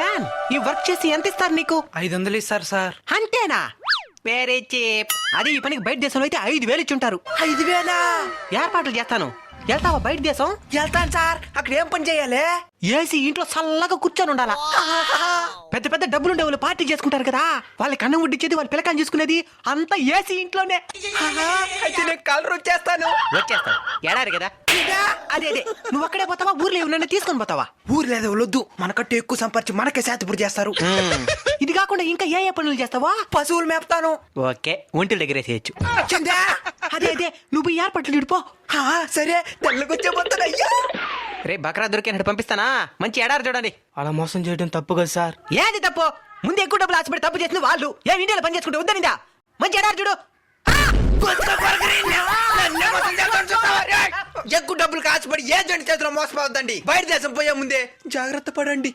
Man ఈ work చేసి ఎంత ఇస్తారు నీకు? 500 ఇస్తారు సార్. అంతేనా? వేరే చీప్. అది ఈ పనికి బయట దేశంలో అయితే 5,000 ఇచ్చుంటారు. 5,000? ఏర్పాట్లు చేస్తాను. వెళ్తావా బయట దేశం? వెళ్తాను సార్. అక్కడ ఏం పని చేయాలి? ఏసీ ఇంట్లో చల్లగా కూర్చొని ఉండాలా. పెద్ద పెద్ద డబ్బులుండే వాళ్ళు పార్టీ చేసుకుంటారు కదా, వాళ్ళకి అన్నం వడ్డించేది, వాళ్ళ పిల్లకాన్ని చూసుకునేది అంతా ఏసీ ఇంట్లోనే. అయితే నేను కలర్ వచ్చేస్తాను. వచ్చేస్తావు ఎడారి కదా. అదే అదే, నువ్వు అక్కడే పోతావా ఊర్లో ఏమన్నా తీసుకొని పోతావా? ఊరు లేదు వద్దు, మనకంటే ఎక్కువ సంపర్చి మనకే శాతపూర్ చేస్తారు. ఇది కాకుండా ఇంకా ఏ పనులు చేస్తావా? పశువులు మేపుతాను. ఓకే, ఒంటిల దగ్గర చేయొచ్చు. చిందా? అదే అదే, నువ్వు ఈ ఏర్పాట్లు ఇడిపో. సరే, తెల్లగొచ్చేపోతాను. అయ్యా రే బకరా దొరికినట్టు పంపిస్తానా? మంచి ఎడారి చూడండి. అలా మోసం చేయడం తప్పు కదా సార్. ఏది తప్పు? ముందు ఎక్కువ డబ్బులు ఆశపడి తప్పు చేసిన వాళ్ళు ఏం ఇండియాలో పని చేసుకుంటే వద్దనిందా? మంచి ఎడారి చూడు. ఎక్కువ డబ్బులు కాసుపడి ఏ జంటి చేతిలో మోసపోవద్దండి. బయట దేశం పోయే ముందే జాగ్రత్త పడండి.